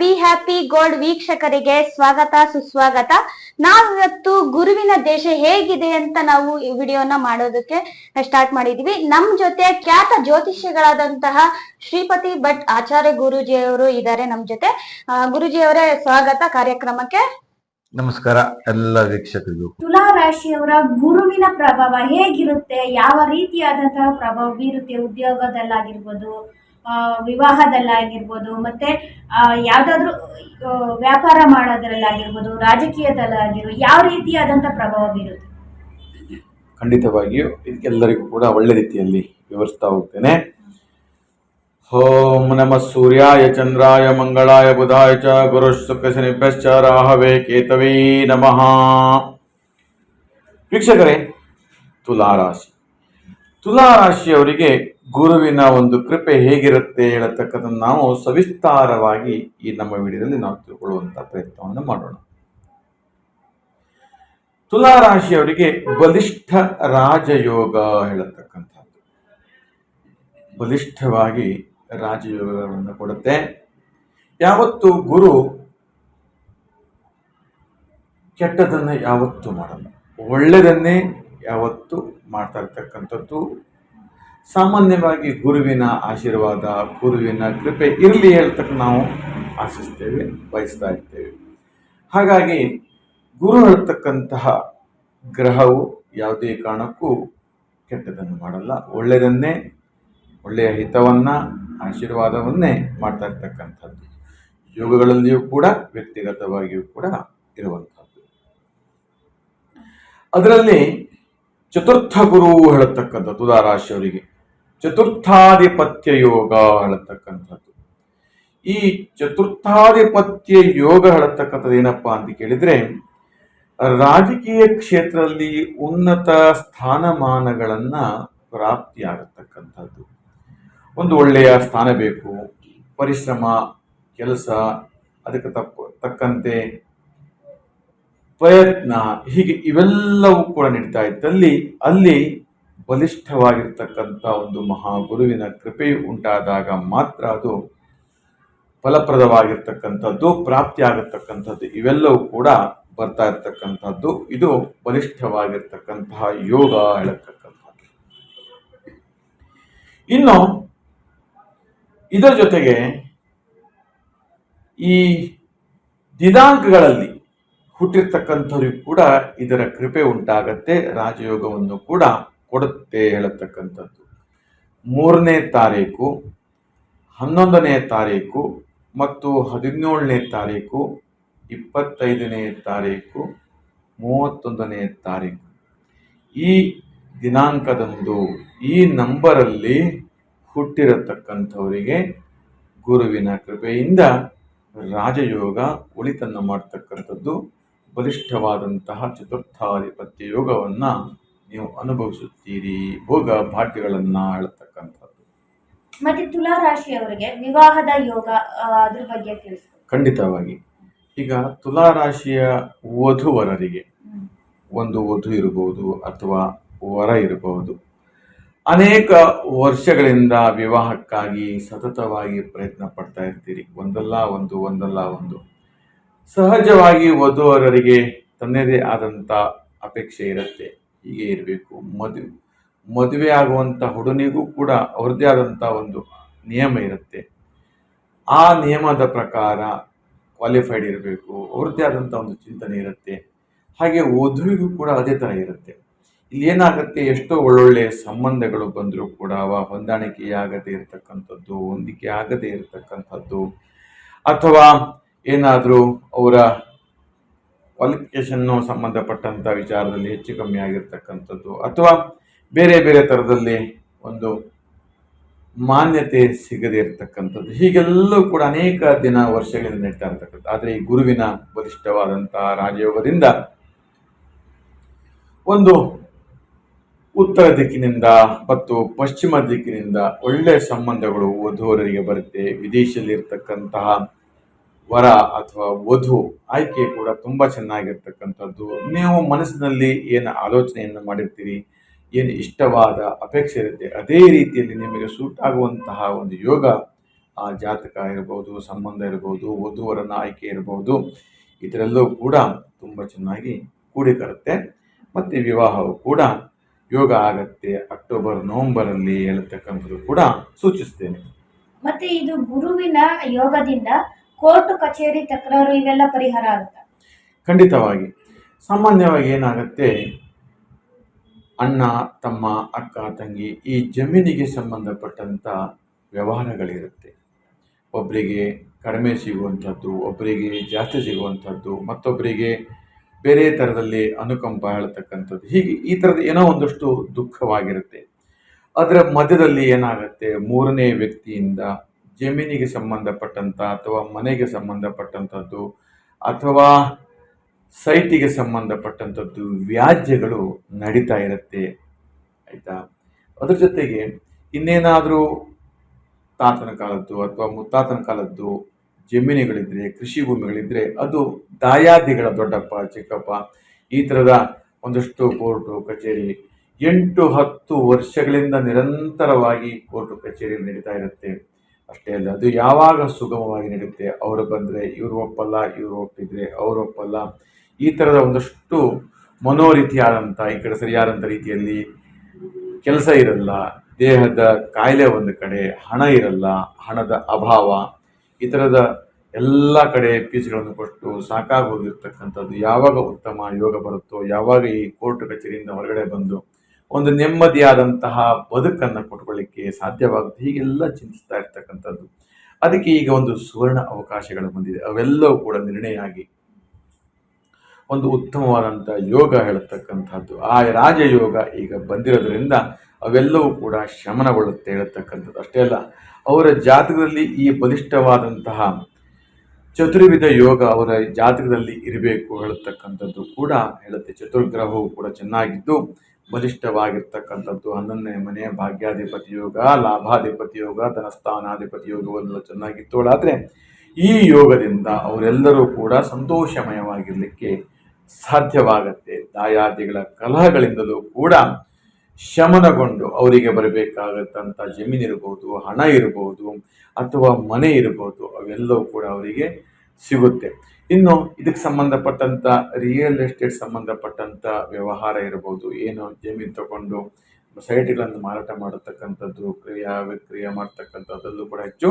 Be happy gold ವೀಕ್ಷಕರಿಗೆ ಸ್ವಾಗತ ಸುಸ್ವಾಗತ. ನಾವಿವತ್ತು ಗುರುವಿನ ದೇಶ ಹೇಗಿದೆ ಅಂತ ನಾವು ಈ ವಿಡಿಯೋನ ಮಾಡೋದಕ್ಕೆ ಸ್ಟಾರ್ಟ್ ಮಾಡಿದೀವಿ. ನಮ್ ಜೊತೆ ಖ್ಯಾತ ಜ್ಯೋತಿಷ್ಯಗಳಾದಂತಹ ಶ್ರೀಪತಿ ಭಟ್ ಆಚಾರ್ಯ ಗುರೂಜಿಯವರು ಇದ್ದಾರೆ ನಮ್ ಜೊತೆ. ಗುರೂಜಿಯವರೇ, ಸ್ವಾಗತ ಕಾರ್ಯಕ್ರಮಕ್ಕೆ. ನಮಸ್ಕಾರ ಎಲ್ಲ ವೀಕ್ಷಕರಿಗೂ. ತುಲಾ ರಾಶಿಯವರ ಗುರುವಿನ ಪ್ರಭಾವ ಹೇಗಿರುತ್ತೆ, ಯಾವ ರೀತಿಯಾದಂತಹ ಪ್ರಭಾವ ಬೀರುತ್ತೆ ಉದ್ಯೋಗದಲ್ಲಾಗಿರ್ಬೋದು, ವಿವಾಹದಲ್ಲಾಗಿರ್ಬೋದು, ಮತ್ತೆ ಯಾವ್ದಾದ್ರು ವ್ಯಾಪಾರ ಮಾಡೋದ್ರಲ್ಲಾಗಿರ್ಬೋದು, ರಾಜಕೀಯದಲ್ಲಾಗಿರ್ಬೋದು, ಯಾವ ರೀತಿಯಾದಂತಹ ಪ್ರಭಾವ ಬೀರುತ್ತೆ? ಖಂಡಿತವಾಗಿಯೂ ಇದಕ್ಕೆಲ್ಲರಿಗೂ ಕೂಡ ಒಳ್ಳೆ ರೀತಿಯಲ್ಲಿ ವಿವರಿಸ್ತಾ ಹೋಗ್ತೇನೆ. ಓಂ ನಮಃ ಸೂರ್ಯಾಯ ಚಂದ್ರಾಯ ಮಂಗಳಾಯ ಬುಧಾಯ ಚ ಗುರು ಶುಕ್ರ ಶನಿಭ್ಯಶ್ಚ ರಾಹವೇ ಕೇತವೇ ನಮಃ. ವೀಕ್ಷಕರೇ, ತುಲಾರಾಶಿ ತುಲಾರಾಶಿಯವರಿಗೆ ಗುರುವಿನ ಒಂದು ಕೃಪೆ ಹೇಗಿರುತ್ತೆ ಹೇಳತಕ್ಕಂಥದ್ದು ನಾವು ಸವಿಸ್ತಾರವಾಗಿ ಈ ನಮ್ಮ ವಿಡಿಯೋದಲ್ಲಿ ನಾವು ತಿಳ್ಕೊಳ್ಳುವಂತ ಪ್ರಯತ್ನವನ್ನು ಮಾಡೋಣ. ತುಲಾರಾಶಿಯವರಿಗೆ ಬಲಿಷ್ಠ ರಾಜಯೋಗ ಹೇಳತಕ್ಕಂಥದ್ದು ಬಲಿಷ್ಠವಾಗಿ ರಾಜಯೋಗವನ್ನು ಕೊಡುತ್ತೆ. ಯಾವತ್ತು ಗುರು ಕೆಟ್ಟದನ್ನ ಯಾವತ್ತೂ ಮಾಡಲ್ಲ, ಒಳ್ಳೆಯದನ್ನೇ ಯಾವತ್ತು ಮಾಡ್ತಾ ಇರ್ತಕ್ಕಂಥದ್ದು. ಸಾಮಾನ್ಯವಾಗಿ ಗುರುವಿನ ಆಶೀರ್ವಾದ, ಗುರುವಿನ ಕೃಪೆ ಇರಲಿ ಹೇಳ್ತಕ್ಕ ನಾವು ಆಶಿಸ್ತೇವೆ, ಬಯಸ್ತಾ ಇರ್ತೇವೆ. ಹಾಗಾಗಿ ಗುರು ಹೇಳ್ತಕ್ಕಂತಹ ಗ್ರಹವು ಯಾವುದೇ ಕಾರಣಕ್ಕೂ ಕೆಟ್ಟದನ್ನು ಮಾಡಲ್ಲ, ಒಳ್ಳೆಯದನ್ನೇ, ಒಳ್ಳೆಯ ಹಿತವನ್ನ, ಆಶೀರ್ವಾದವನ್ನೇ ಮಾಡ್ತಾ ಇರ್ತಕ್ಕಂಥದ್ದು. ಯೋಗಗಳಲ್ಲಿಯೂ ಕೂಡ ವ್ಯಕ್ತಿಗತವಾಗಿಯೂ ಕೂಡ ಇರುವಂಥದ್ದು. ಅದರಲ್ಲಿ ಚತುರ್ಥ ಗುರು ಹೇಳತಕ್ಕಂಥ ತುಲಾರಾಶಿಯವರಿಗೆ ಚತುರ್ಥಾಧಿಪತ್ಯ ಯೋಗ ಹೇಳತಕ್ಕಂಥದ್ದು. ಈ ಚತುರ್ಥಾಧಿಪತ್ಯ ಯೋಗ ಹೇಳತಕ್ಕಂಥದ್ದು ಏನಪ್ಪಾ ಅಂತ ಕೇಳಿದ್ರೆ, ರಾಜಕೀಯ ಕ್ಷೇತ್ರದಲ್ಲಿ ಉನ್ನತ ಸ್ಥಾನಮಾನಗಳನ್ನ ಪ್ರಾಪ್ತಿಯಾಗತಕ್ಕಂಥದ್ದು. ಒಂದು ಒಳ್ಳೆಯ ಸ್ಥಾನ ಬೇಕು, ಪರಿಶ್ರಮ, ಕೆಲಸ, ಅದಕ್ಕೆ ತಕ್ಕಂತೆ ಪ್ರಯತ್ನ, ಹೀಗೆ ಇವೆಲ್ಲವೂ ಕೂಡ ನಡೀತಾ ಇದ್ದಲ್ಲಿ ಅಲ್ಲಿ ಬಲಿಷ್ಠವಾಗಿರ್ತಕ್ಕಂಥ ಒಂದು ಮಹಾಗುರುವಿನ ಕೃಪೆಯು ಉಂಟಾದಾಗ ಮಾತ್ರ ಅದು ಫಲಪ್ರದವಾಗಿರ್ತಕ್ಕಂಥದ್ದು, ಪ್ರಾಪ್ತಿಯಾಗತಕ್ಕಂಥದ್ದು, ಇವೆಲ್ಲವೂ ಕೂಡ ಬರ್ತಾ ಇರ್ತಕ್ಕಂಥದ್ದು. ಇದು ಬಲಿಷ್ಠವಾಗಿರ್ತಕ್ಕಂತಹ ಯೋಗ ಹೇಳತಕ್ಕಂಥದ್ದು. ಇನ್ನು ಇದರ ಜೊತೆಗೆ ಈ ದಿನಾಂಕಗಳಲ್ಲಿ ಹುಟ್ಟಿರ್ತಕ್ಕಂಥವ್ರಿಗೂ ಕೂಡ ಇದರ ಕೃಪೆ ಉಂಟಾಗತ್ತೆ, ರಾಜಯೋಗವನ್ನು ಕೂಡ ಕೊಡುತ್ತೆ ಹೇಳತಕ್ಕಂಥದ್ದು. 3ನೇ ತಾರೀಕು, 11ನೇ ತಾರೀಕು ಮತ್ತು 17ನೇ ತಾರೀಕು, 25ನೇ ತಾರೀಕು, 31ನೇ ತಾರೀಕು ಈ ದಿನಾಂಕದಂದು ಈ ನಂಬರಲ್ಲಿ ಹುಟ್ಟಿರತಕ್ಕಂಥವರಿಗೆ ಗುರುವಿನ ಕೃಪೆಯಿಂದ ರಾಜಯೋಗ ಒಳಿತನ್ನು ಮಾಡತಕ್ಕಂಥದ್ದು, ಬಲಿಷ್ಠವಾದಂತಹ ಚತುರ್ಥಾಧಿಪತ್ಯ ಯೋಗವನ್ನ ನೀವು ಅನುಭವಿಸುತ್ತೀರಿ, ಭೋಗ ಭಾಗ್ಯಗಳನ್ನ ಹೇಳತಕ್ಕಂಥದ್ದು. ಮತ್ತೆ ತುಲಾ ರಾಶಿಯವರಿಗೆ ವಿವಾಹದ ಯೋಗ, ಅದ್ರ ಬಗ್ಗೆ ತಿಳಿಸಿ. ಖಂಡಿತವಾಗಿ. ಈಗ ತುಲಾರಾಶಿಯ ವಧುವರರಿಗೆ ಒಂದು ವಧು ಇರಬಹುದು ಅಥವಾ ವರ ಇರಬಹುದು, ಅನೇಕ ವರ್ಷಗಳಿಂದ ವಿವಾಹಕ್ಕಾಗಿ ಸತತವಾಗಿ ಪ್ರಯತ್ನ ಪಡ್ತಾ ಇರ್ತೀರಿ, ಒಂದಲ್ಲ ಒಂದು. ಸಹಜವಾಗಿ ವಧುವರರಿಗೆ ತನ್ನದೇ ಆದಂಥ ಅಪೇಕ್ಷೆ ಇರುತ್ತೆ, ಹೀಗೆ ಇರಬೇಕು. ಮದುವೆ ಆಗುವಂಥ ಹುಡುಗನಿಗೂ ಕೂಡ ಅವ್ರದ್ದೇ ಆದಂಥ ಒಂದು ನಿಯಮ ಇರುತ್ತೆ. ಆ ನಿಯಮದ ಪ್ರಕಾರ ಕ್ವಾಲಿಫೈಡ್ ಇರಬೇಕು, ಅವ್ರದ್ದೇ ಆದಂಥ ಒಂದು ಚಿಂತನೆ ಇರುತ್ತೆ. ಹಾಗೆ ವಧುವಿಗೂ ಕೂಡ ಅದೇ ಥರ ಇರುತ್ತೆ. ಇಲ್ಲಿ ಏನಾಗುತ್ತೆ, ಎಷ್ಟೋ ಒಳ್ಳೊಳ್ಳೆ ಸಂಬಂಧಗಳು ಬಂದರೂ ಕೂಡ ಹೊಂದಾಣಿಕೆ ಇರತಕ್ಕಂಥದ್ದು, ಹೊಂದಿಕೆ ಆಗದೇ ಇರತಕ್ಕಂಥದ್ದು, ಅಥವಾ ಏನಾದರೂ ಅವರ ಕ್ವಾಲಿಫಿಕೇಶನ್ನು ಸಂಬಂಧಪಟ್ಟಂಥ ವಿಚಾರದಲ್ಲಿ ಹೆಚ್ಚು ಕಮ್ಮಿ ಆಗಿರ್ತಕ್ಕಂಥದ್ದು, ಅಥವಾ ಬೇರೆ ಬೇರೆ ಥರದಲ್ಲಿ ಒಂದು ಮಾನ್ಯತೆ ಸಿಗದೇ ಇರತಕ್ಕಂಥದ್ದು, ಹೀಗೆಲ್ಲವೂ ಕೂಡ ಅನೇಕ ವರ್ಷಗಳಿಂದ ನಡೀತಾ ಇರತಕ್ಕಂಥದ್ದು. ಆದರೆ ಈ ಗುರುವಿನ ಬಲಿಷ್ಠವಾದಂತಹ ರಾಜಯೋಗದಿಂದ ಒಂದು ಉತ್ತರ ದಿಕ್ಕಿನಿಂದ ಮತ್ತು ಪಶ್ಚಿಮ ದಿಕ್ಕಿನಿಂದ ಒಳ್ಳೆಯ ಸಂಬಂಧಗಳು ವಧುವರರಿಗೆ ಬರುತ್ತೆ. ವಿದೇಶದಲ್ಲಿ ಇರ್ತಕ್ಕಂತಹ ವರ ಅಥವಾ ವಧು ಆಯ್ಕೆ ಕೂಡ ತುಂಬ ಚೆನ್ನಾಗಿರ್ತಕ್ಕಂಥದ್ದು. ನೀವು ಮನಸ್ಸಿನಲ್ಲಿ ಏನು ಆಲೋಚನೆಯನ್ನು ಮಾಡಿರ್ತೀರಿ, ಏನು ಇಷ್ಟವಾದ ಅಪೇಕ್ಷೆ ಇರುತ್ತೆ, ಅದೇ ರೀತಿಯಲ್ಲಿ ನಿಮಗೆ ಸೂಟ್ ಆಗುವಂತಹ ಒಂದು ಯೋಗ ಆ ಜಾತಕ ಇರ್ಬೋದು, ಸಂಬಂಧ ಇರ್ಬೋದು, ವಧುವರನ ಆಯ್ಕೆ ಇರ್ಬೋದು, ಇದರೆಲ್ಲವೂ ಕೂಡ ತುಂಬ ಚೆನ್ನಾಗಿ ಕೂಡಿಕರುತ್ತೆ. ಮತ್ತು ವಿವಾಹವು ಕೂಡ ಯೋಗ ಆಗತ್ತೆ ಅಕ್ಟೋಬರ್ ನವೆಂಬರಲ್ಲಿ ಹೇಳ್ತಕ್ಕಂಥದ್ದು ಕೂಡ ಸೂಚಿಸ್ತೇನೆ. ಮತ್ತೆ ಇದು ಗುರುವಿನ ಯೋಗದಿಂದ ಕೋರ್ಟ್ ಕಚೇರಿ ತಕರಾರು ಇವೆಲ್ಲ ಪರಿಹಾರ ಆಗುತ್ತೆ? ಖಂಡಿತವಾಗಿ. ಸಾಮಾನ್ಯವಾಗಿ ಏನಾಗುತ್ತೆ, ಅಣ್ಣ ತಮ್ಮ ಅಕ್ಕ ತಂಗಿ ಈ ಜಮೀನಿಗೆ ಸಂಬಂಧಪಟ್ಟಂಥ ವ್ಯವಹಾರಗಳಿರುತ್ತೆ. ಒಬ್ಬರಿಗೆ ಕಡಿಮೆ ಸಿಗುವಂಥದ್ದು, ಒಬ್ಬರಿಗೆ ಜಾಸ್ತಿ ಸಿಗುವಂಥದ್ದು, ಮತ್ತೊಬ್ಬರಿಗೆ ಬೇರೆ ಥರದಲ್ಲಿ ಅನುಕಂಪ ಹೇಳ್ತಕ್ಕಂಥದ್ದು, ಹೀಗೆ ಈ ಥರದ ಏನೋ ಒಂದಷ್ಟು ದುಃಖವಾಗಿರುತ್ತೆ. ಅದರ ಮಧ್ಯದಲ್ಲಿ ಏನಾಗುತ್ತೆ, ಮೂರನೇ ವ್ಯಕ್ತಿಯಿಂದ ಜಮೀನಿಗೆ ಸಂಬಂಧಪಟ್ಟಂಥ ಅಥವಾ ಮನೆಗೆ ಸಂಬಂಧಪಟ್ಟಂಥದ್ದು ಅಥವಾ ಸೈಟಿಗೆ ಸಂಬಂಧಪಟ್ಟಂಥದ್ದು ವ್ಯಾಜ್ಯಗಳು ನಡೀತಾ ಇರುತ್ತೆ, ಆಯಿತಾ. ಅದ್ರ ಜೊತೆಗೆ ಇನ್ನೇನಾದರೂ ತಾತನ ಕಾಲದ್ದು ಅಥವಾ ಮುತ್ತಾತನ ಕಾಲದ್ದು ಜಮೀನುಗಳಿದ್ದರೆ, ಕೃಷಿ ಭೂಮಿಗಳಿದ್ದರೆ, ಅದು ದಾಯಾದಿಗಳ ದೊಡ್ಡಪ್ಪ ಚಿಕ್ಕಪ್ಪ ಈ ಥರದ ಒಂದಷ್ಟು ಕೋರ್ಟು ಕಚೇರಿ 8-10 ವರ್ಷಗಳಿಂದ ನಿರಂತರವಾಗಿ ಕೋರ್ಟು ಕಚೇರಿ ನಡೀತಾ ಇರುತ್ತೆ. ಅಷ್ಟೇ ಅಲ್ಲ, ಅದು ಯಾವಾಗ ಸುಗಮವಾಗಿ ನಡೆಯುತ್ತೆ, ಅವರು ಬಂದರೆ ಇವರು ಒಪ್ಪಲ್ಲ, ಇವರು ಒಪ್ಪಿದರೆ ಅವರು ಒಪ್ಪಲ್ಲ, ಈ ಥರದ ಒಂದಷ್ಟು ಮನೋರೀತಿಯಾದಂಥ, ಈ ಕಡೆ ಸರಿಯಾದಂಥ ರೀತಿಯಲ್ಲಿ ಕೆಲಸ ಇರಲ್ಲ, ದೇಹದ ಕಾಯಿಲೆ ಒಂದು ಕಡೆ, ಹಣ ಇರಲ್ಲ, ಹಣದ ಅಭಾವ, ಈ ಥರದ ಎಲ್ಲ ಕಡೆ ಫೀಸ್ಗಳನ್ನು ಕೊಟ್ಟು ಸಾಕಾಗಿ ಹೋಗಿರ್ತಕ್ಕಂಥದ್ದು. ಯಾವಾಗ ಉತ್ತಮ ಯೋಗ ಬರುತ್ತೋ, ಯಾವಾಗ ಈ ಕೋರ್ಟ್ ಕಚೇರಿಯಿಂದ ಹೊರಗಡೆ ಬಂದು ಒಂದು ನೆಮ್ಮದಿಯಾದಂತಹ ಬದುಕನ್ನು ಕೊಟ್ಕೊಳ್ಳಿಕ್ಕೆ ಸಾಧ್ಯವಾಗುತ್ತೆ, ಹೀಗೆಲ್ಲ ಚಿಂತಿಸ್ತಾ ಇರ್ತಕ್ಕಂಥದ್ದು. ಅದಕ್ಕೆ ಈಗ ಒಂದು ಸುವರ್ಣ ಅವಕಾಶಗಳು ಬಂದಿದೆ, ಅವೆಲ್ಲವೂ ಕೂಡ ನಿರ್ಣಯ ಆಗಿ ಒಂದು ಉತ್ತಮವಾದಂಥ ಯೋಗ ಹೇಳತಕ್ಕಂಥದ್ದು, ಆ ರಾಜಯೋಗ ಈಗ ಬಂದಿರೋದ್ರಿಂದ ಅವೆಲ್ಲವೂ ಕೂಡ ಶಮನಗೊಳ್ಳುತ್ತೆ ಹೇಳತಕ್ಕಂಥದ್ದು. ಅಷ್ಟೇ ಅಲ್ಲ, ಅವರ ಜಾತಕದಲ್ಲಿ ಈ ಬಲಿಷ್ಠವಾದಂತಹ ಚತುರ್ವಿಧ ಯೋಗ ಅವರ ಜಾತಕದಲ್ಲಿ ಇರಬೇಕು ಹೇಳತಕ್ಕಂಥದ್ದು ಕೂಡ ಹೇಳುತ್ತೆ. ಚತುರ್ಗ್ರಹವು ಕೂಡ ಚೆನ್ನಾಗಿದ್ದು ಬಲಿಷ್ಠವಾಗಿರ್ತಕ್ಕಂಥದ್ದು, 11ನೇ ಮನೆ ಭಾಗ್ಯಾಧಿಪತಿ ಯೋಗ, ಲಾಭಾಧಿಪತಿ ಯೋಗ, ಧನಸ್ಥಾನಾಧಿಪತಿ ಯೋಗವೆಲ್ಲ ಚೆನ್ನಾಗಿತ್ತೋಳಾದರೆ ಈ ಯೋಗದಿಂದ ಅವರೆಲ್ಲರೂ ಕೂಡ ಸಂತೋಷಮಯವಾಗಿರಲಿಕ್ಕೆ ಸಾಧ್ಯವಾಗತ್ತೆ. ದಾಯಾದಿಗಳ ಕಲಹಗಳಿಂದಲೂ ಕೂಡ ಶಮನಗೊಂಡು ಅವರಿಗೆ ಬರಬೇಕಾಗತ್ತಂಥ ಜಮೀನಿರ್ಬೋದು, ಹಣ ಇರ್ಬೋದು ಅಥವಾ ಮನೆ ಇರ್ಬೋದು, ಅವೆಲ್ಲವೂ ಕೂಡ ಅವರಿಗೆ ಸಿಗುತ್ತೆ. ಇನ್ನು ಇದಕ್ಕೆ ಸಂಬಂಧಪಟ್ಟಂಥ ರಿಯಲ್ ಎಸ್ಟೇಟ್ ಸಂಬಂಧಪಟ್ಟಂಥ ವ್ಯವಹಾರ ಇರ್ಬೋದು, ಏನು ಜಮೀನು ತಗೊಂಡು ಸೈಟ್ಗಳನ್ನು ಮಾರಾಟ ಮಾಡತಕ್ಕಂಥದ್ದು, ವಿಕ್ರಿಯೆ ಮಾಡ್ತಕ್ಕಂಥದ್ದಲ್ಲೂ ಕೂಡ ಹೆಚ್ಚು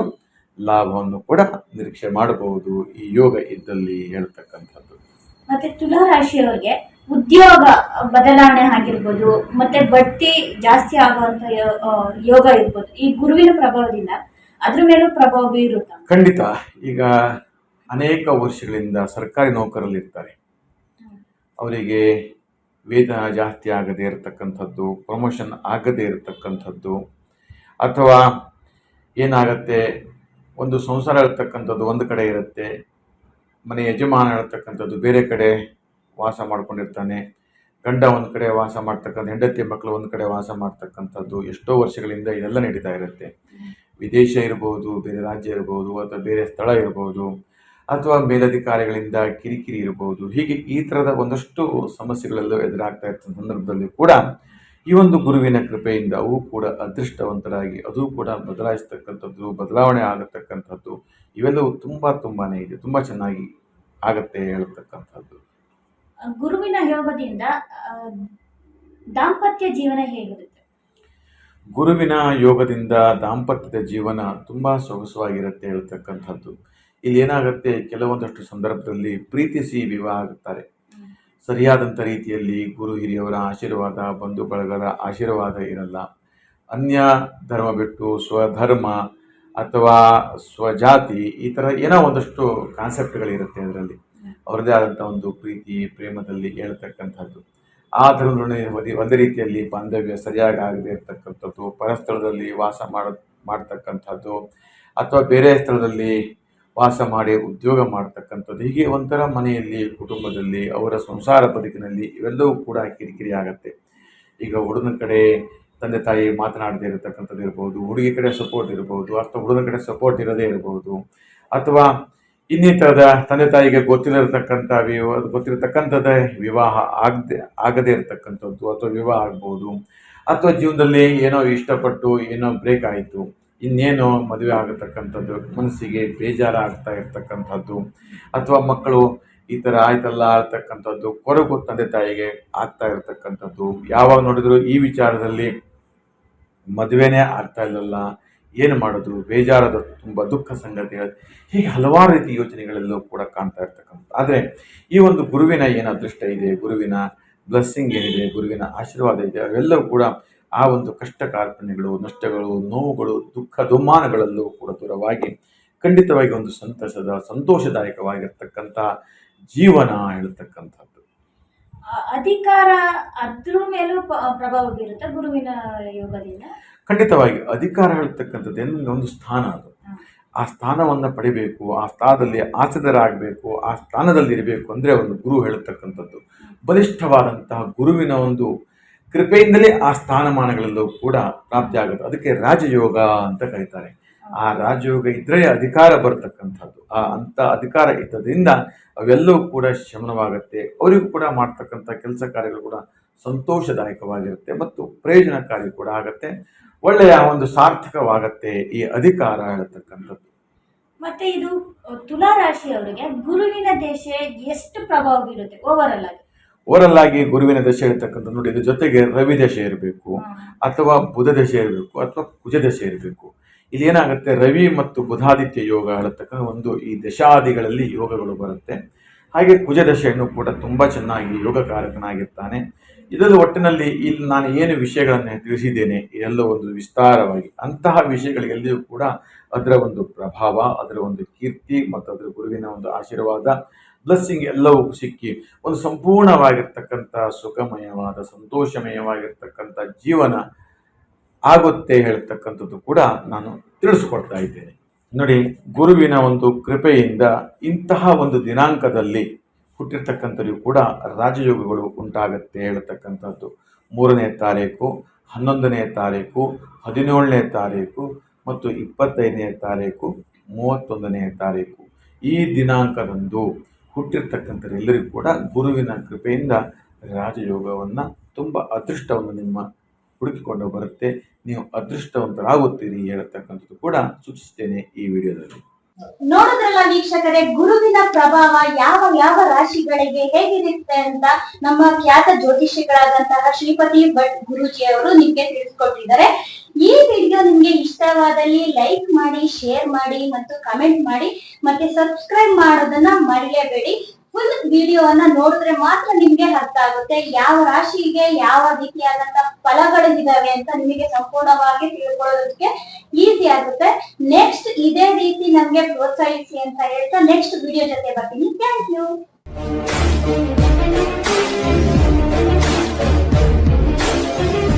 ಲಾಭವನ್ನು ಕೂಡ ನಿರೀಕ್ಷೆ ಮಾಡಬಹುದು ಈ ಯೋಗ ಇದ್ದಲ್ಲಿ ಹೇಳ್ತಕ್ಕಂಥದ್ದು. ಮತ್ತೆ ತುಲಾ ರಾಶಿಯವರಿಗೆ ಉದ್ಯೋಗ ಬದಲಾವಣೆ ಆಗಿರ್ಬೋದು, ಮತ್ತೆ ಬಡ್ತಿ ಜಾಸ್ತಿ ಆಗುವಂತ ಯೋಗ ಇರ್ಬೋದು, ಈ ಗುರುವಿನ ಪ್ರಭಾವದಿಂದ ಅದ್ರ ಮೇಲೂ ಪ್ರಭಾವ ಬೀರುತ್ತಾ? ಖಂಡಿತ. ಈಗ ಅನೇಕ ವರ್ಷಗಳಿಂದ ಸರ್ಕಾರಿ ನೌಕರಲ್ಲಿರ್ತಾರೆ, ಅವರಿಗೆ ವೇತನ ಜಾಸ್ತಿ ಆಗದೇ ಇರತಕ್ಕಂಥದ್ದು, ಪ್ರಮೋಷನ್ ಆಗದೇ ಇರತಕ್ಕಂಥದ್ದು, ಅಥವಾ ಏನಾಗತ್ತೆ, ಒಂದು ಸಂಸಾರ ಇರತಕ್ಕಂಥದ್ದು ಒಂದು ಕಡೆ ಇರುತ್ತೆ, ಮನೆ ಯಜಮಾನ ಹೇಳ್ತಕ್ಕಂಥದ್ದು ಬೇರೆ ಕಡೆ ವಾಸ ಮಾಡ್ಕೊಂಡಿರ್ತಾನೆ, ಗಂಡ ಒಂದು ಕಡೆ ವಾಸ ಮಾಡ್ತಕ್ಕಂಥ, ಹೆಂಡತಿ ಮಕ್ಕಳು ಒಂದು ಕಡೆ ವಾಸ ಮಾಡ್ತಕ್ಕಂಥದ್ದು ಎಷ್ಟೋ ವರ್ಷಗಳಿಂದ ಇದೆಲ್ಲ ನಡೀತಾ ಇರುತ್ತೆ. ವಿದೇಶ ಇರ್ಬೋದು, ಬೇರೆ ರಾಜ್ಯ ಇರ್ಬೋದು, ಅಥವಾ ಬೇರೆ ಸ್ಥಳ ಇರ್ಬೋದು, ಅಥವಾ ಮೇಲಧಿಕಾರಿಗಳಿಂದ ಕಿರಿಕಿರಿ ಇರ್ಬೋದು, ಹೀಗೆ ಈ ಥರದ ಒಂದಷ್ಟು ಸಮಸ್ಯೆಗಳೆಲ್ಲ ಎದುರಾಗ್ತಾ ಇರ್ತ ಸಂದರ್ಭದಲ್ಲಿ ಕೂಡ ಈ ಒಂದು ಗುರುವಿನ ಕೃಪೆಯಿಂದ ಅವು ಕೂಡ ಅದೃಷ್ಟವಂತರಾಗಿ ಅದು ಕೂಡ ಬದಲಾಯಿಸ್ತಕ್ಕಂಥದ್ದು, ಬದಲಾವಣೆ ಆಗತಕ್ಕಂಥದ್ದು, ಇವೆಲ್ಲವೂ ತುಂಬಾ ಇದೆ, ತುಂಬ ಚೆನ್ನಾಗಿ ಆಗತ್ತೆ ಹೇಳ್ತಕ್ಕಂಥದ್ದು. ಗುರುವಿನ ಯೋಗದಿಂದ ದಾಂಪತ್ಯ ಜೀವನ ಹೇಗಿರುತ್ತೆ? ಗುರುವಿನ ಯೋಗದಿಂದ ದಾಂಪತ್ಯದ ಜೀವನ ತುಂಬ ಸೊಗಸವಾಗಿರುತ್ತೆ ಹೇಳ್ತಕ್ಕಂಥದ್ದು. ಇಲ್ಲಿ ಏನಾಗುತ್ತೆ, ಕೆಲವೊಂದಷ್ಟು ಸಂದರ್ಭದಲ್ಲಿ ಪ್ರೀತಿಸಿ ವಿವಾಹ ಆಗುತ್ತಾರೆ. ಸರಿಯಾದಂಥ ರೀತಿಯಲ್ಲಿ ಗುರು ಹಿರಿಯವರ ಆಶೀರ್ವಾದ, ಬಂಧು ಬಳಗದ ಆಶೀರ್ವಾದ ಇರಲ್ಲ. ಅನ್ಯ ಧರ್ಮ ಬಿಟ್ಟು ಸ್ವಧರ್ಮ ಅಥವಾ ಸ್ವಜಾತಿ ಈ ಥರ ಏನೋ ಒಂದಷ್ಟು ಕಾನ್ಸೆಪ್ಟ್ಗಳಿರುತ್ತೆ ಅದರಲ್ಲಿ, ಅವರದೇ ಆದಂಥ ಒಂದು ಪ್ರೀತಿ ಪ್ರೇಮದಲ್ಲಿ ಹೇಳ್ತಕ್ಕಂಥದ್ದು. ಆ ಧರ್ಮದೊಡನೆ ಒಂದೇ ರೀತಿಯಲ್ಲಿ ಬಾಂಧವ್ಯ ಸರಿಯಾಗಿ ಆಗದೆ ಇರತಕ್ಕಂಥದ್ದು, ಪರಸ್ಥಳದಲ್ಲಿ ವಾಸ ಮಾಡ್ತಕ್ಕಂಥದ್ದು, ಅಥವಾ ಬೇರೆ ಸ್ಥಳದಲ್ಲಿ ವಾಸ ಮಾಡಿ ಉದ್ಯೋಗ ಮಾಡ್ತಕ್ಕಂಥದ್ದು, ಹೀಗೆ ಒಂಥರ ಮನೆಯಲ್ಲಿ ಕುಟುಂಬದಲ್ಲಿ ಅವರ ಸಂಸಾರ ಬದುಕಿನಲ್ಲಿ ಇವೆಲ್ಲವೂ ಕೂಡ ಕಿರಿಕಿರಿ ಆಗತ್ತೆ. ಈಗ ಹುಡುಗನ ಕಡೆ ತಂದೆ ತಾಯಿ ಮಾತನಾಡದೇ ಇರತಕ್ಕಂಥದ್ದು ಇರ್ಬೋದು, ಹುಡುಗಿ ಕಡೆ ಸಪೋರ್ಟ್ ಇರ್ಬೋದು, ಅಥವಾ ಹುಡುಗನ ಕಡೆ ಸಪೋರ್ಟ್ ಇರೋದೇ ಇರ್ಬೋದು, ಅಥವಾ ಇನ್ನಿತರದ ತಂದೆ ತಾಯಿಗೆ ಗೊತ್ತಿರತಕ್ಕಂಥದ್ದೇ ವಿವಾಹ ಆಗದೇ ಇರತಕ್ಕಂಥದ್ದು, ಅಥವಾ ವಿವಾಹ ಆಗ್ಬೋದು, ಅಥವಾ ಜೀವನದಲ್ಲಿ ಏನೋ ಇಷ್ಟಪಟ್ಟು ಏನೋ ಬ್ರೇಕ್ ಆಯಿತು, ಇನ್ನೇನು ಮದುವೆ ಆಗತಕ್ಕಂಥದ್ದು, ಮನಸ್ಸಿಗೆ ಬೇಜಾರಾಗ್ತಾ ಇರ್ತಕ್ಕಂಥದ್ದು, ಅಥವಾ ಮಕ್ಕಳು ಈ ಥರ ಆಯ್ತಲ್ಲ ಆಗ್ತಕ್ಕಂಥದ್ದು, ಕೊರಗು ತಂದೆ ತಾಯಿಗೆ ಆಗ್ತಾ ಇರ್ತಕ್ಕಂಥದ್ದು, ಯಾವಾಗ ನೋಡಿದ್ರು ಈ ವಿಚಾರದಲ್ಲಿ ಮದುವೆನೇ ಆಗ್ತಾ ಇಲ್ಲಲ್ಲ, ಏನು ಮಾಡೋದು, ಬೇಜಾರದ ತುಂಬ ದುಃಖ ಸಂಗತಿಗಳು, ಹೀಗೆ ಹಲವಾರು ರೀತಿ ಯೋಚನೆಗಳೆಲ್ಲವೂ ಕೂಡ ಕಾಣ್ತಾ ಇರ್ತಕ್ಕಂಥ. ಆದರೆ ಈ ಒಂದು ಗುರುವಿನ ಏನು ಅದೃಷ್ಟ ಇದೆ, ಗುರುವಿನ ಬ್ಲೆಸ್ಸಿಂಗ್ ಏನಿದೆ, ಗುರುವಿನ ಆಶೀರ್ವಾದ ಇದೆ, ಅವೆಲ್ಲವೂ ಕೂಡ ಆ ಒಂದು ಕಷ್ಟ ಕಾರ್ಪಣ್ಯಗಳು, ನಷ್ಟಗಳು, ನೋವುಗಳು, ದುಃಖ ದುಮ್ಮಾನಗಳೆಲ್ಲವೂ ಕೂಡ ದೂರವಾಗಿ ಖಂಡಿತವಾಗಿ ಒಂದು ಸಂತೋಷದಾಯಕವಾಗಿರ್ತಕ್ಕಂಥ ಜೀವನ ಹೇಳ್ತಕ್ಕಂಥದ್ದು. ಅಧಿಕಾರ ಅದ್ರ ಮೇಲೂ ಪ್ರಭಾವ ಬೀರುತ್ತೆ ಗುರುವಿನ ಯೋಗದಿಂದ. ಖಂಡಿತವಾಗಿ ಅಧಿಕಾರ ಹೇಳ್ತಕ್ಕಂಥದ್ದು ಒಂದು ಸ್ಥಾನ, ಅದು ಆ ಸ್ಥಾನವನ್ನು ಪಡಿಬೇಕು, ಆ ಸ್ಥಾನದಲ್ಲಿ ಆಸೀನರಾಗಬೇಕು, ಆ ಸ್ಥಾನದಲ್ಲಿ ಇರಬೇಕು ಅಂದರೆ ಒಂದು ಗುರು ಹೇಳತಕ್ಕಂಥದ್ದು. ಬಲಿಷ್ಠವಾದಂತಹ ಗುರುವಿನ ಒಂದು ಕೃಪೆಯಿಂದಲೇ ಆ ಸ್ಥಾನಮಾನಗಳೆಲ್ಲವೂ ಕೂಡ ಪ್ರಾಪ್ತಿ ಆಗುತ್ತೆ. ಅದಕ್ಕೆ ರಾಜಯೋಗ ಅಂತ ಕರೀತಾರೆ. ಆ ರಾಜಯೋಗ ಇದ್ದರೆ ಅಧಿಕಾರ ಬರತಕ್ಕಂಥದ್ದು. ಅಂಥ ಅಧಿಕಾರ ಇದ್ದದ್ರಿಂದ ಅವೆಲ್ಲವೂ ಕೂಡ ಶಮನವಾಗುತ್ತೆ. ಅವರಿಗೂ ಕೂಡ ಮಾಡ್ತಕ್ಕಂಥ ಕೆಲಸ ಕಾರ್ಯಗಳು ಕೂಡ ಸಂತೋಷದಾಯಕವಾಗಿರುತ್ತೆ ಮತ್ತು ಪ್ರಯೋಜನಕಾರಿ ಕೂಡ ಆಗುತ್ತೆ. ಒಳ್ಳೆಯ ಒಂದು ಸಾರ್ಥಕವಾಗತ್ತೆ ಈ ಅಧಿಕಾರ ಹೇಳತಕ್ಕಂಥದ್ದು. ಮತ್ತೆ ಇದು ತುಲಾ ರಾಶಿಯವರಿಗೆ ಗುರುವಿನ ದಶೆ ಎಷ್ಟು ಪ್ರಭಾವ ಬೀರುತ್ತೆ ಓವರಲ್ ಆಗಿ ಗುರುವಿನ ದಶೆ ಹೇಳ್ತಕ್ಕಂಥದ್ದು ನೋಡಿ, ಇದ್ರ ಜೊತೆಗೆ ರವಿ ದಶೆ ಇರಬೇಕು, ಅಥವಾ ಬುಧ ದಶೆ ಇರಬೇಕು, ಅಥವಾ ಕುಜ ದಶೆ ಇರಬೇಕು. ಇಲ್ಲಿ ಏನಾಗುತ್ತೆ, ರವಿ ಮತ್ತು ಬುಧಾದಿತ್ಯ ಯೋಗ ಹೇಳತಕ್ಕಂಥ ಒಂದು ಈ ದಶಾದಿಗಳಲ್ಲಿ ಯೋಗಗಳು ಬರುತ್ತೆ. ಹಾಗೆ ಕುಜ ದಶೆಯನ್ನು ಕೂಡ ತುಂಬ ಚೆನ್ನಾಗಿ ಯೋಗಕಾರಕನಾಗಿರ್ತಾನೆ. ಇದರಲ್ಲಿ ಒಟ್ಟಿನಲ್ಲಿ ಇಲ್ಲಿ ನಾನು ಏನು ವಿಷಯಗಳನ್ನು ತಿಳಿಸಿದ್ದೇನೆ ಎಲ್ಲ ಒಂದು ವಿಸ್ತಾರವಾಗಿ ಅಂತಹ ವಿಷಯಗಳಿಗೆಲ್ಲೂ ಕೂಡ ಅದರ ಒಂದು ಪ್ರಭಾವ, ಅದರ ಒಂದು ಕೀರ್ತಿ ಮತ್ತು ಅದರ ಗುರುವಿನ ಒಂದು ಆಶೀರ್ವಾದ, ಬ್ಲೆಸ್ಸಿಂಗ್ ಎಲ್ಲವೂ ಸಿಕ್ಕಿ ಒಂದು ಸಂಪೂರ್ಣವಾಗಿರ್ತಕ್ಕಂಥ ಸುಖಮಯವಾದ ಸಂತೋಷಮಯವಾಗಿರ್ತಕ್ಕಂಥ ಜೀವನ ಆಗುತ್ತೆ ಹೇಳ್ತಕ್ಕಂಥದ್ದು ಕೂಡ ನಾನು ತಿಳಿಸ್ಕೊಡ್ತಾ ಇದ್ದೇನೆ. ನೋಡಿ, ಗುರುವಿನ ಒಂದು ಕೃಪೆಯಿಂದ ಇಂತಹ ಒಂದು ದಿನಾಂಕದಲ್ಲಿ ಹುಟ್ಟಿರ್ತಕ್ಕಂಥವ್ರಿಗೂ ಕೂಡ ರಾಜಯೋಗಗಳು ಉಂಟಾಗತ್ತೆ ಹೇಳ್ತಕ್ಕಂಥದ್ದು. 3ನೇ ತಾರೀಕು, 11ನೇ ತಾರೀಕು, 17ನೇ ತಾರೀಕು ಮತ್ತು 25ನೇ ತಾರೀಕು, 31ನೇ ತಾರೀಕು ಈ ದಿನಾಂಕದಂದು ಹುಟ್ಟಿರ್ತಕ್ಕಂಥವರೆಲ್ಲರಿಗೂ ಕೂಡ ಗುರುವಿನ ಕೃಪೆಯಿಂದ ರಾಜಯೋಗವನ್ನು, ತುಂಬ ಅದೃಷ್ಟವನ್ನು ನಿಮ್ಮ ಹುಡುಕಿಕೊಂಡು ಬರುತ್ತೆ. ನೀವು ಅದೃಷ್ಟವಂತರಾಗುತ್ತೀರಿ ಹೇಳ್ತಕ್ಕಂಥದ್ದು ಕೂಡ ಸೂಚಿಸ್ತೇನೆ ಈ ವಿಡಿಯೋದಲ್ಲಿ. ನೋಡಿದ್ರಲ್ಲ ವೀಕ್ಷಕರೇ, ಗುರುವಿನ ಪ್ರಭಾವ ಯಾವ ಯಾವ ರಾಶಿಗಳಿಗೆ ಹೇಗಿರುತ್ತೆ ಅಂತ ನಮ್ಮ ಖ್ಯಾತ ಜ್ಯೋತಿಷಿಗಳಾದಂತಹ ಶ್ರೀಪತಿ ಭಟ್ ಗುರೂಜಿ ಅವರು ನಿಮ್ಗೆ ತಿಳಿಸ್ಕೊಟ್ಟಿದ್ದಾರೆ. ಈ ವಿಡಿಯೋ ನಿಮ್ಗೆ ಇಷ್ಟವಾದಲ್ಲಿ ಲೈಕ್ ಮಾಡಿ, ಶೇರ್ ಮಾಡಿ ಮತ್ತು ಕಮೆಂಟ್ ಮಾಡಿ, ಮತ್ತೆ ಸಬ್ಸ್ಕ್ರೈಬ್ ಮಾಡೋದನ್ನ ಮರೆಯಬೇಡಿ. ಫುಲ್ ವಿಡಿಯೋವನ್ನ ನೋಡಿದ್ರೆ ಮಾತ್ರ ನಿಮ್ಗೆ ಅರ್ಥ ಆಗುತ್ತೆ ಯಾವ ರಾಶಿಗೆ ಯಾವ ರೀತಿಯಾದಂತಹ ಫಲಗಳಿದಾವೆ ಅಂತ ನಿಮಗೆ ಸಂಪೂರ್ಣವಾಗಿ ತಿಳ್ಕೊಳ್ಳೋದಕ್ಕೆ ಈಸಿ ಆಗುತ್ತೆ. ನೆಕ್ಸ್ಟ್ ಇದೇ ರೀತಿ ನಮ್ಗೆ ಪ್ರೋತ್ಸಾಹಿಸಿ ಅಂತ ಹೇಳ್ತಾ ನೆಕ್ಸ್ಟ್ ವಿಡಿಯೋ ಜೊತೆ ಬರ್ತೀನಿ. Thank you.